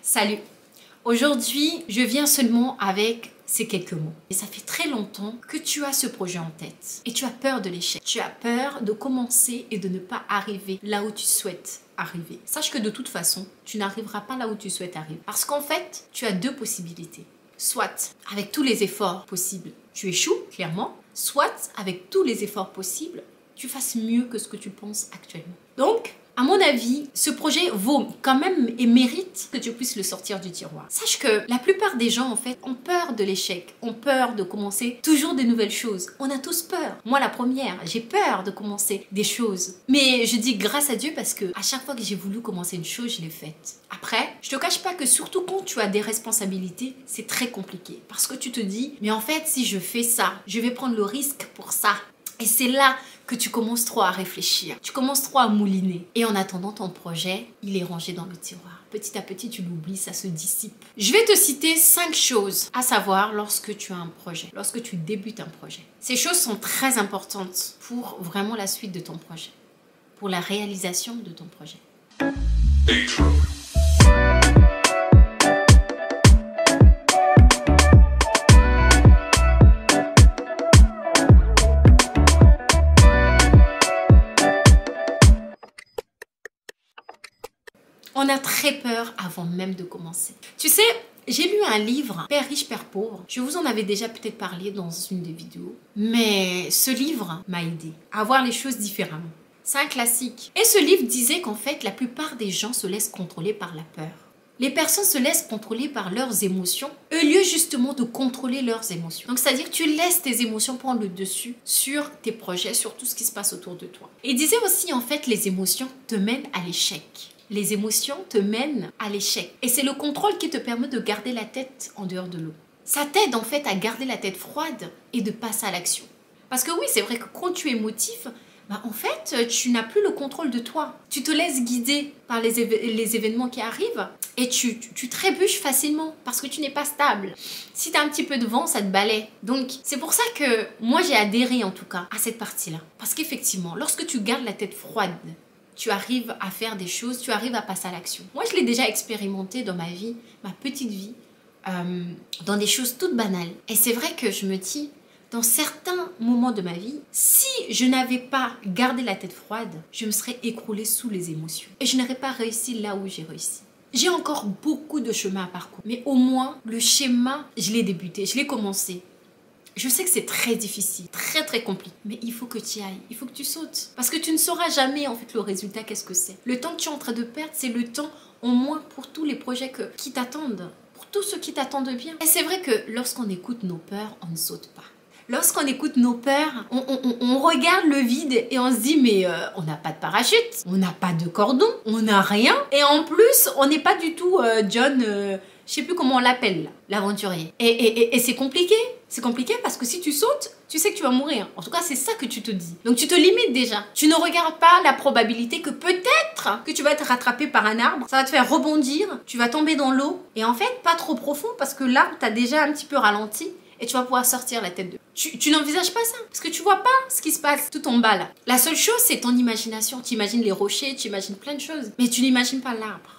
Salut! Aujourd'hui, je viens seulement avec ces quelques mots. Et ça fait très longtemps que tu as ce projet en tête et tu as peur de l'échec. Tu as peur de commencer et de ne pas arriver là où tu souhaites arriver. Sache que de toute façon, tu n'arriveras pas là où tu souhaites arriver. Parce qu'en fait, tu as deux possibilités. Soit avec tous les efforts possibles, tu échoues clairement. Soit avec tous les efforts possibles, tu fasses mieux que ce que tu penses actuellement. Donc, à mon avis, ce projet vaut quand même et mérite que tu puisses le sortir du tiroir. Sache que la plupart des gens, en fait, ont peur de l'échec, ont peur de commencer toujours de nouvelles choses. On a tous peur. Moi, la première, j'ai peur de commencer des choses. Mais je dis grâce à Dieu parce que à chaque fois que j'ai voulu commencer une chose, je l'ai faite. Après, je te cache pas que surtout quand tu as des responsabilités, c'est très compliqué. Parce que tu te dis, mais en fait, si je fais ça, je vais prendre le risque pour ça. Et c'est là que tu commences trop à réfléchir, tu commences trop à mouliner. Et en attendant, ton projet, il est rangé dans le tiroir. Petit à petit, tu l'oublies, ça se dissipe. Je vais te citer 5 choses à savoir lorsque tu as un projet, lorsque tu débutes un projet. Ces choses sont très importantes pour vraiment la suite de ton projet, pour la réalisation de ton projet. On a très peur avant même de commencer. Tu sais, j'ai lu un livre, Père riche, Père pauvre. Je vous en avais déjà peut-être parlé dans une des vidéos. Mais ce livre m'a aidé à voir les choses différemment. C'est un classique. Et ce livre disait qu'en fait, la plupart des gens se laissent contrôler par la peur. Les personnes se laissent contrôler par leurs émotions, au lieu justement de contrôler leurs émotions. Donc, c'est-à-dire que tu laisses tes émotions prendre le dessus sur tes projets, sur tout ce qui se passe autour de toi. Et il disait aussi, en fait, les émotions te mènent à l'échec. Les émotions te mènent à l'échec. Et c'est le contrôle qui te permet de garder la tête en dehors de l'eau. Ça t'aide en fait à garder la tête froide et de passer à l'action. Parce que oui, c'est vrai que quand tu es émotif, en fait, tu n'as plus le contrôle de toi. Tu te laisses guider par les événements qui arrivent et tu trébuches facilement parce que tu n'es pas stable. Si tu as un petit peu de vent, ça te balaie. Donc, c'est pour ça que moi, j'ai adhéré en tout cas à cette partie-là. Parce qu'effectivement, lorsque tu gardes la tête froide, tu arrives à faire des choses, tu arrives à passer à l'action. Moi, je l'ai déjà expérimenté dans ma vie, ma petite vie, dans des choses toutes banales. Et c'est vrai que je me dis, dans certains moments de ma vie, si je n'avais pas gardé la tête froide, je me serais écroulée sous les émotions. Et je n'aurais pas réussi là où j'ai réussi. J'ai encore beaucoup de chemin à parcourir. Mais au moins, le schéma, je l'ai débuté, je l'ai commencé. Je sais que c'est très difficile, très compliqué, mais il faut que tu y ailles, il faut que tu sautes. Parce que tu ne sauras jamais en fait le résultat, qu'est-ce que c'est. Le temps que tu es en train de perdre, c'est le temps au moins pour tous les projets qui t'attendent, pour tous ceux qui t'attendent bien. Et c'est vrai que lorsqu'on écoute nos peurs, on ne saute pas. Lorsqu'on écoute nos peurs, on regarde le vide et on se dit mais on n'a pas de parachute, on n'a pas de cordon, on n'a rien. Et en plus, on n'est pas du tout John... je sais plus comment on l'appelle, l'aventurier. Et c'est compliqué. C'est compliqué parce que si tu sautes, tu sais que tu vas mourir. En tout cas, c'est ça que tu te dis. Donc, tu te limites déjà. Tu ne regardes pas la probabilité que peut-être que tu vas être rattrapé par un arbre. Ça va te faire rebondir. Tu vas tomber dans l'eau. Et en fait, pas trop profond parce que l'arbre t'a déjà un petit peu ralenti. Et tu vas pouvoir sortir la tête de... Tu n'envisages pas ça. Parce que tu vois pas ce qui se passe tout en bas là. La seule chose, c'est ton imagination. Tu imagines les rochers, tu imagines plein de choses. Mais tu n'imagines pas l'arbre.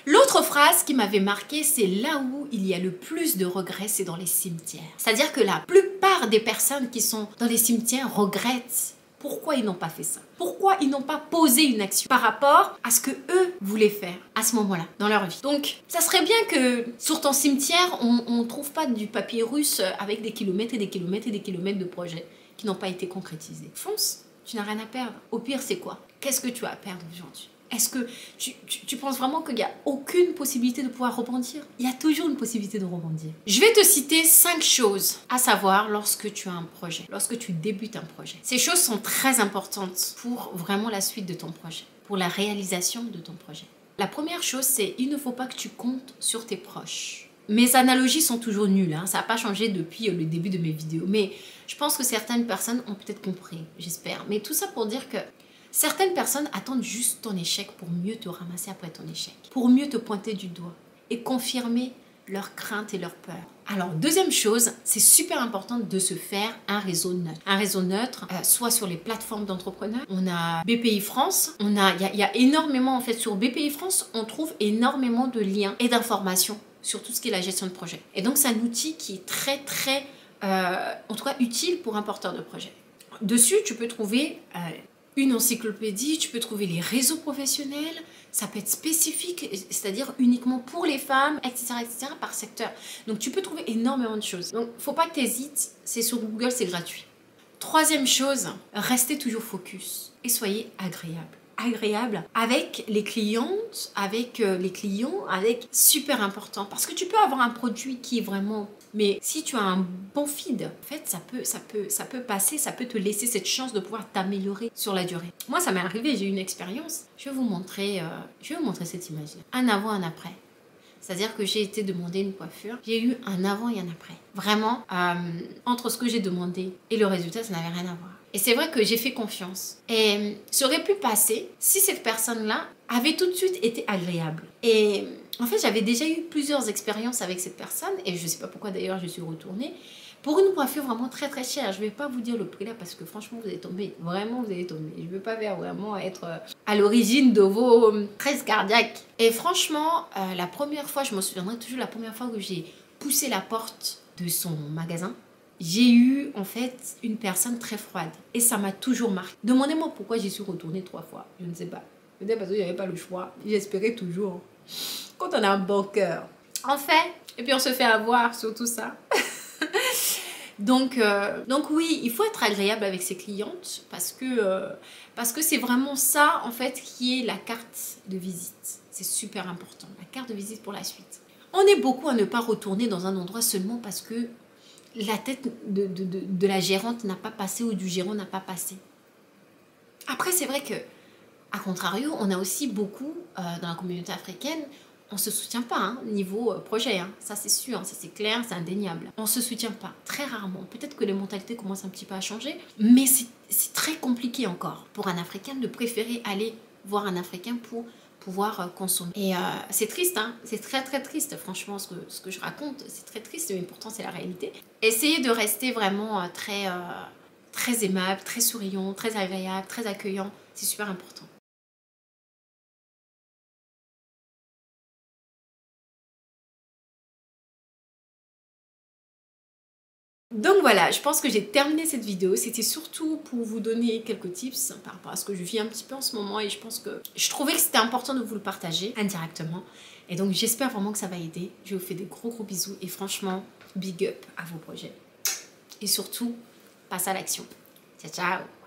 L'autre phrase qui m'avait marqué, c'est là où il y a le plus de regrets, c'est dans les cimetières. C'est-à-dire que la plupart des personnes qui sont dans les cimetières regrettent pourquoi ils n'ont pas fait ça. Pourquoi ils n'ont pas posé une action par rapport à ce que eux voulaient faire à ce moment-là dans leur vie. Donc, ça serait bien que sur ton cimetière, on ne trouve pas du papier russe avec des kilomètres et des kilomètres et des kilomètres de projets qui n'ont pas été concrétisés. Fonce, tu n'as rien à perdre. Au pire, c'est quoi? Qu'est-ce que tu as à perdre aujourd'hui? Est-ce que tu penses vraiment qu'il n'y a aucune possibilité de pouvoir rebondir? Il y a toujours une possibilité de rebondir. Je vais te citer 5 choses à savoir lorsque tu as un projet, lorsque tu débutes un projet. Ces choses sont très importantes pour vraiment la suite de ton projet, pour la réalisation de ton projet. La première chose, c'est il ne faut pas que tu comptes sur tes proches. Mes analogies sont toujours nulles, hein. Ça n'a pas changé depuis le début de mes vidéos. Mais je pense que certaines personnes ont peut-être compris, j'espère. Mais tout ça pour dire que certaines personnes attendent juste ton échec pour mieux te ramasser après ton échec, pour mieux te pointer du doigt et confirmer leurs craintes et leurs peurs. Alors, deuxième chose, c'est super important de se faire un réseau neutre. Un réseau neutre, soit sur les plateformes d'entrepreneurs. On a BPI France, il y a énormément, en fait, sur BPI France, on trouve énormément de liens et d'informations sur tout ce qui est la gestion de projet. Et donc, c'est un outil qui est très, très, en tout cas, utile pour un porteur de projet. Dessus, tu peux trouver une encyclopédie, tu peux trouver les réseaux professionnels, ça peut être spécifique, c'est-à-dire uniquement pour les femmes, etc., par secteur. Donc, tu peux trouver énormément de choses. Donc, faut pas que tu hésites, c'est sur Google, c'est gratuit. Troisième chose, restez toujours focus et soyez agréable. Agréable avec les clientes, avec les clients, super important. Parce que tu peux avoir un produit qui est vraiment... Mais si tu as un bon feed, en fait, ça peut passer, ça peut te laisser cette chance de pouvoir t'améliorer sur la durée. Moi, ça m'est arrivé, j'ai eu une expérience. Je vais vous montrer cette image-là. Un avant, un après. C'est-à-dire que j'ai été demander une coiffure. J'ai eu un avant et un après. Vraiment, entre ce que j'ai demandé et le résultat, ça n'avait rien à voir. Et c'est vrai que j'ai fait confiance. Et ça aurait pu passer si cette personne-là avait tout de suite été agréable. Et en fait, j'avais déjà eu plusieurs expériences avec cette personne. Et je ne sais pas pourquoi d'ailleurs je suis retournée. Pour une coiffure vraiment très très chère. Je ne vais pas vous dire le prix là parce que franchement, vous allez tomber. Vraiment, vous allez tomber. Je ne veux pas vraiment être à l'origine de vos crises cardiaques. Et franchement, la première fois, je me souviendrai toujours la première fois que j'ai poussé la porte de son magasin. J'ai eu en fait une personne très froide et ça m'a toujours marqué. Demandez-moi pourquoi j'y suis retournée 3 fois. Je ne sais pas. Peut-être parce que je n'avais pas le choix. J'espérais toujours. Quand on a un bon cœur. En fait, et puis on se fait avoir sur tout ça. Donc oui, il faut être agréable avec ses clientes parce que c'est vraiment ça en fait qui est la carte de visite. C'est super important. La carte de visite pour la suite. On est beaucoup à ne pas retourner dans un endroit seulement parce que la tête de la gérante n'a pas passé ou du gérant n'a pas passé. Après, c'est vrai que, à contrario, on a aussi beaucoup, dans la communauté africaine, on ne se soutient pas, hein, niveau projet. Hein. Ça, c'est sûr, ça, c'est clair, c'est indéniable. On ne se soutient pas, très rarement. Peut-être que les mentalités commencent un petit peu à changer, mais c'est très compliqué encore pour un Africain de préférer aller voir un Africain pour pouvoir consommer. Et c'est triste, hein, c'est très très triste, franchement, ce que je raconte, c'est très triste, mais pourtant c'est la réalité. Essayez de rester vraiment très aimable, très souriant, très agréable, très accueillant, c'est super important. Donc voilà, je pense que j'ai terminé cette vidéo. C'était surtout pour vous donner quelques tips par rapport à ce que je vis un petit peu en ce moment. Et je trouvais que c'était important de vous le partager indirectement. Et donc j'espère vraiment que ça va aider. Je vous fais des gros gros bisous. Et franchement, big up à vos projets. Et surtout, passe à l'action. Ciao, ciao!